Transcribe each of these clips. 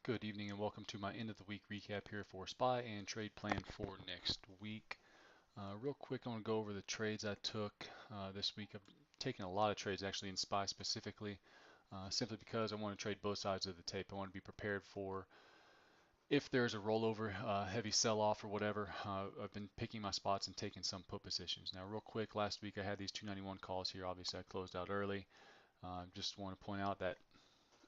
Good evening and welcome to my end of the week recap here for SPY and trade plan for next week. Real quick, I want to go over the trades I took this week. I've taken a lot of trades actually in SPY specifically, simply because I want to trade both sides of the tape. I want to be prepared for if there's a rollover, heavy sell-off or whatever. I've been picking my spots and taking some put positions. Now, real quick, last week I had these 291 calls here. Obviously, I closed out early. Just want to point out that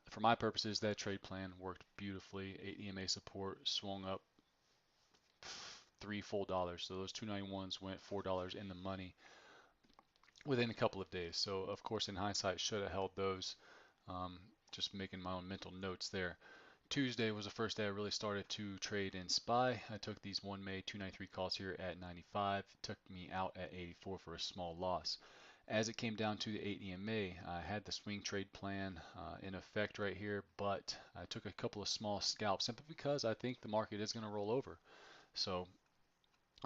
for my purposes, that trade plan worked beautifully. 8 EMA support swung up three full dollars. So those 291s went $4 in the money within a couple of days. So of course, in hindsight, should have held those. Um, just making my own mental notes there. Tuesday was the first day I really started to trade in SPY. I took these 1 May 293 calls here at 95. Took me out at 84 for a small loss. As it came down to the 8 EMA, I had the swing trade plan in effect right here, but I took a couple of small scalps simply because I think the market is going to roll over. So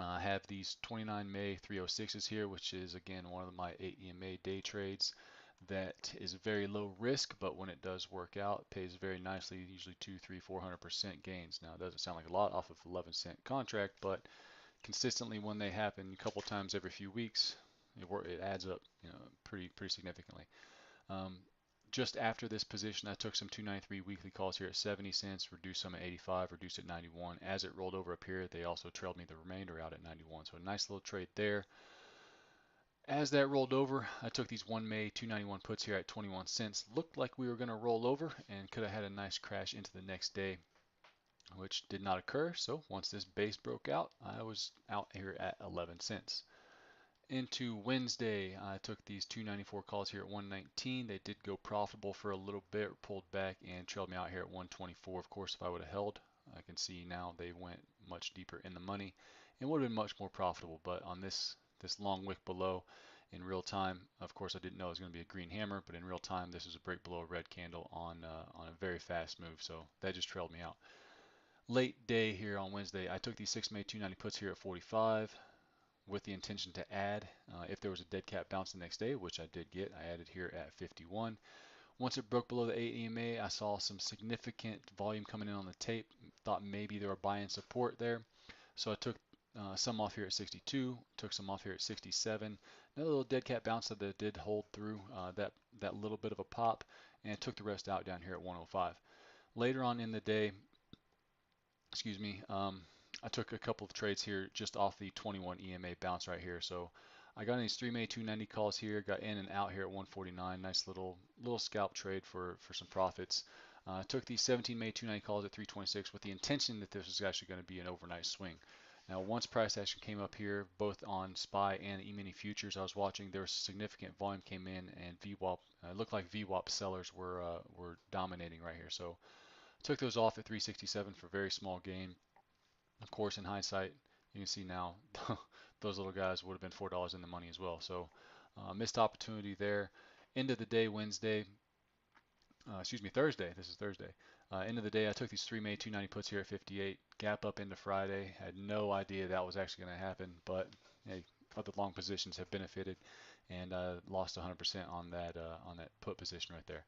I have these 29 May 306s here, which is again one of my 8 EMA day trades that is very low risk, but when it does work out, it pays very nicely, usually 2, 3, 400% gains. Now, it doesn't sound like a lot off of 11-cent contract, but consistently when they happen a couple times every few weeks, it adds up, pretty significantly. Um, just after this position, I took some 293 weekly calls here at 70 cents, reduced some at 85, reduced at 91. As it rolled over up here, they also trailed me the remainder out at 91. So a nice little trade there. As that rolled over, I took these 1 May 291 puts here at 21 cents. Looked like we were going to roll over and could have had a nice crash into the next day, which did not occur. So once this base broke out, I was out here at 11 cents. Into Wednesday, I took these 294 calls here at 119. They did go profitable for a little bit, pulled back and trailed me out here at 124. Of course, if I would have held, I can see now they went much deeper in the money and would have been much more profitable. But on this long wick below, in real time, of course, I didn't know it was going to be a green hammer, but in real time, this was a break below a red candle on a very fast move. So that just trailed me out. Late day here on Wednesday, I took these 6 May 290 puts here at 45 with the intention to add if there was a dead cat bounce the next day, which I did get. I added here at 51. Once it broke below the 8 EMA, I saw some significant volume coming in on the tape. Thought maybe they were buying support there. So I took some off here at 62, took some off here at 67. Another little dead cat bounce that did hold through that little bit of a pop, and took the rest out down here at 105. Later on in the day, excuse me, I took a couple of trades here just off the 21 EMA bounce right here. So I got in these 3 May 290 calls here, got in and out here at 149. Nice little scalp trade for some profits. Took these 17 May 290 calls at 326 with the intention that this was actually going to be an overnight swing. Now, once price action came up here, both on SPY and E-mini futures I was watching, there was significant volume came in, and VWAP looked like VWAP sellers were dominating right here. So took those off at 367 for very small gain. Of course, in hindsight, you can see now those little guys would have been $4 in the money as well. So missed opportunity there. End of the day, Wednesday, excuse me, Thursday. This is Thursday. End of the day, I took these 3 May 290 puts here at 58. Gap up into Friday. Had no idea that was actually going to happen, but hey, other long positions have benefited, and lost 100% on that put position right there.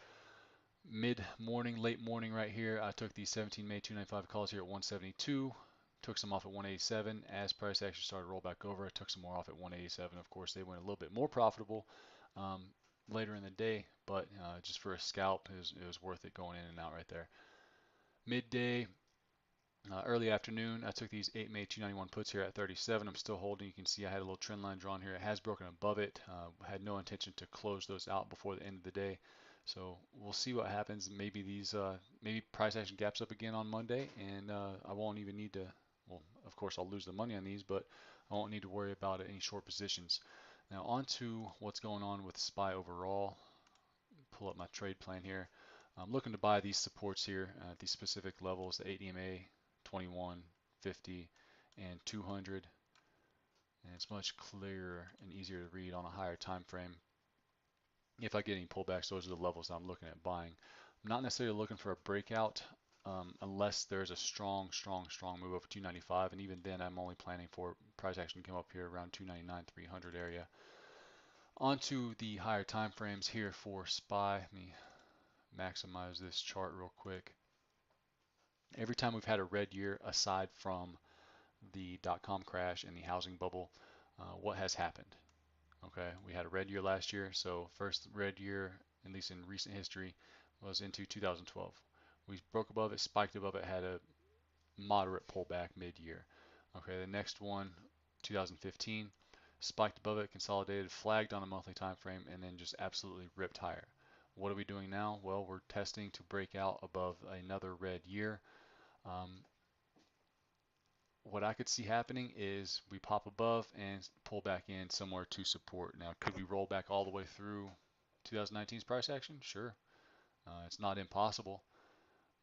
Mid morning, late morning right here, I took these 17 May 295 calls here at 172. Took some off at 187. As price action started to roll back over, I took some more off at 187. Of course, they went a little bit more profitable um, later in the day, but just for a scalp, it was worth it going in and out right there. Midday, early afternoon, I took these 8 May 291 puts here at 37. I'm still holding. You can see I had a little trend line drawn here. It has broken above it. Had no intention to close those out before the end of the day. So we'll see what happens. Maybe maybe price action gaps up again on Monday, and I won't even need to. Well, of course I'll lose the money on these, but I won't need to worry about any short positions. Now on to what's going on with SPY overall. Pull up my trade plan here. I'm looking to buy these supports here at these specific levels: the 8 EMA, 21, 50, and 200. And it's much clearer and easier to read on a higher time frame. If I get any pullbacks, those are the levels I'm looking at buying. I'm not necessarily looking for a breakout unless there's a strong move over 295, and even then I'm only planning for price action to come up here around 299, 300 area. Onto the higher time frames here for SPY. Let me maximize this chart real quick. Every time we've had a red year, aside from the dot-com crash and the housing bubble, what has happened? Okay, we had a red year last year, so first red year, at least in recent history, was into 2012. We broke above it, spiked above it, had a moderate pullback mid-year. Okay, the next one, 2015, spiked above it, consolidated, flagged on a monthly time frame, and then just absolutely ripped higher. What are we doing now? Well, we're testing to break out above another red year. What I could see happening is we pop above and pull back in somewhere to support. Now, could we roll back all the way through 2019's price action? Sure. It's not impossible,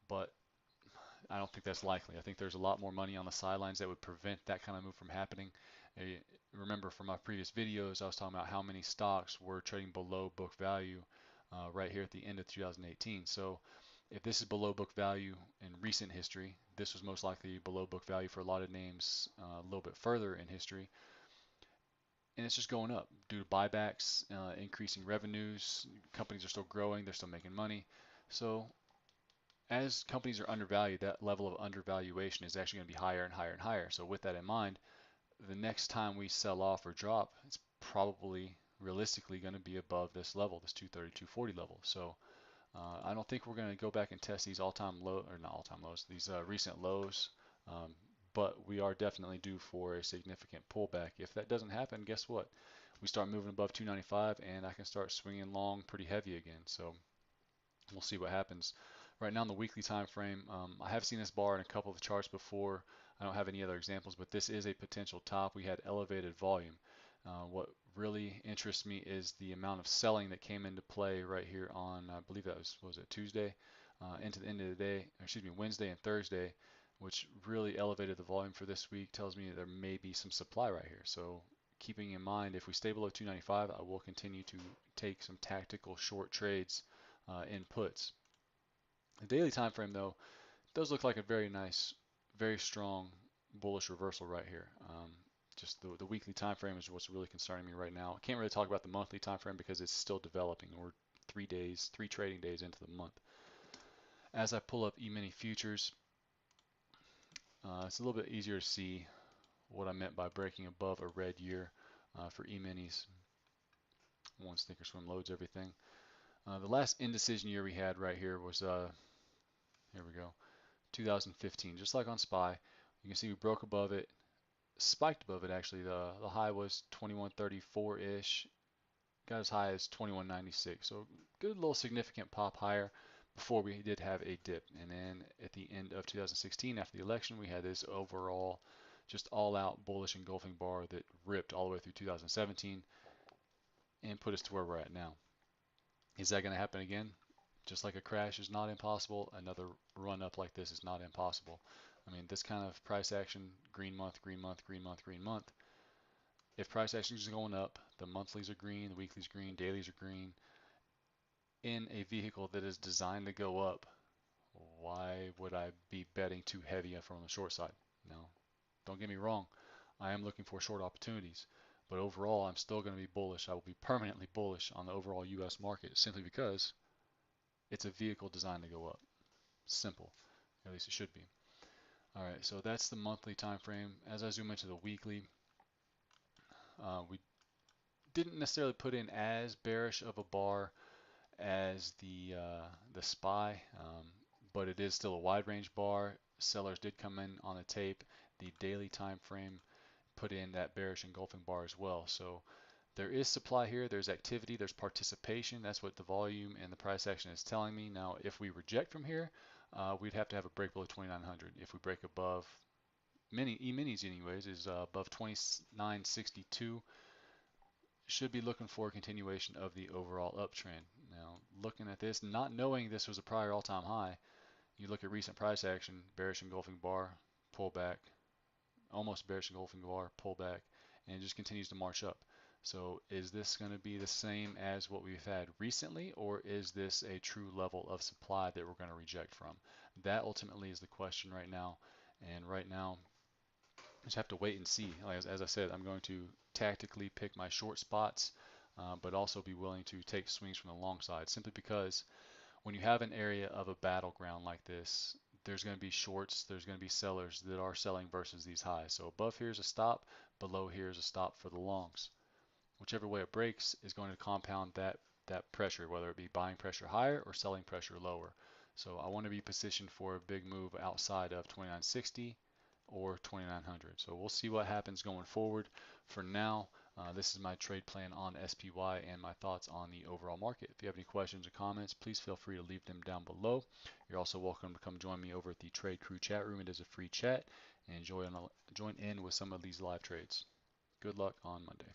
but I don't think that's likely. I think there's a lot more money on the sidelines that would prevent that kind of move from happening. Remember from my previous videos, I was talking about how many stocks were trading below book value right here at the end of 2018. So if this is below book value in recent history, this was most likely below book value for a lot of names a little bit further in history. And it's just going up due to buybacks, increasing revenues. Companies are still growing, they're still making money. So as companies are undervalued, that level of undervaluation is actually going to be higher and higher and higher. So with that in mind, the next time we sell off or drop, it's probably realistically going to be above this level, this 230, 240 level. So I don't think we're going to go back and test these all-time low, or not all-time lows, these recent lows. Um, but we are definitely due for a significant pullback. If that doesn't happen, guess what? We start moving above 295, and I can start swinging long pretty heavy again. So we'll see what happens. Right now, in the weekly time frame, I have seen this bar in a couple of charts before. I don't have any other examples, but this is a potential top. We had elevated volume. What really interests me is the amount of selling that came into play right here on, I believe that was it Tuesday, into the end of the day, excuse me, Wednesday and Thursday, which really elevated the volume for this week. Tells me that there may be some supply right here. So keeping in mind, if we stay below 295, I will continue to take some tactical short trades in puts. The daily time frame, though, does look like a very nice, very strong bullish reversal right here. Just the weekly time frame is what's really concerning me right now. I can't really talk about the monthly time frame because it's still developing. We're 3 days, 3 trading days into the month. As I pull up E-mini futures, it's a little bit easier to see what I meant by breaking above a red year for E-minis. Once Thinkorswim loads everything. The last indecision year we had right here was, here we go, 2015. Just like on SPY, you can see we broke above it, spiked above it actually. The high was 2134-ish, got as high as 2196. So good little significant pop higher before we did have a dip. And then at the end of 2016, after the election, we had this overall just all-out bullish engulfing bar that ripped all the way through 2017 and put us to where we're at now. Is that going to happen again? Just like a crash is not impossible, another run up like this is not impossible. I mean, this kind of price action, green month, green month, green month, green month. If price action is going up, the monthlies are green, the weeklies green, dailies are green, in a vehicle that is designed to go up, why would I be betting too heavy from the short side? No, don't get me wrong. I am looking for short opportunities, but overall, I'm still going to be bullish. I will be permanently bullish on the overall U.S. market simply because it's a vehicle designed to go up. Simple. At least it should be. All right, so that's the monthly time frame. As I zoom into the weekly, we didn't necessarily put in as bearish of a bar as the SPY, but it is still a wide range bar. Sellers did come in on the tape. The daily time frame put in that bearish engulfing bar as well. So there is supply here, there's activity, there's participation. That's what the volume and the price action is telling me. Now, if we reject from here, we'd have to have a break below 2900. If we break above E-minis anyways, is above 2962, should be looking for a continuation of the overall uptrend. Now, looking at this, not knowing this was a prior all-time high, you look at recent price action, bearish engulfing bar, pullback, almost bearish engulfing bar, pullback, and it just continues to march up. So is this going to be the same as what we've had recently, or is this a true level of supply that we're going to reject from? That ultimately is the question right now. And right now, just have to wait and see. As I said, I'm going to tactically pick my short spots, but also be willing to take swings from the long side, simply because when you have an area of a battleground like this, there's going to be shorts, there's going to be sellers that are selling versus these highs. So above here is a stop, below here is a stop for the longs. Whichever way it breaks is going to compound that pressure, whether it be buying pressure higher or selling pressure lower. So I want to be positioned for a big move outside of 2960 or 2900. So we'll see what happens going forward. For now, this is my trade plan on SPY and my thoughts on the overall market. If you have any questions or comments, please feel free to leave them down below. You're also welcome to come join me over at the Trade Crew chat room. It is a free chat, and join in with some of these live trades. Good luck on Monday.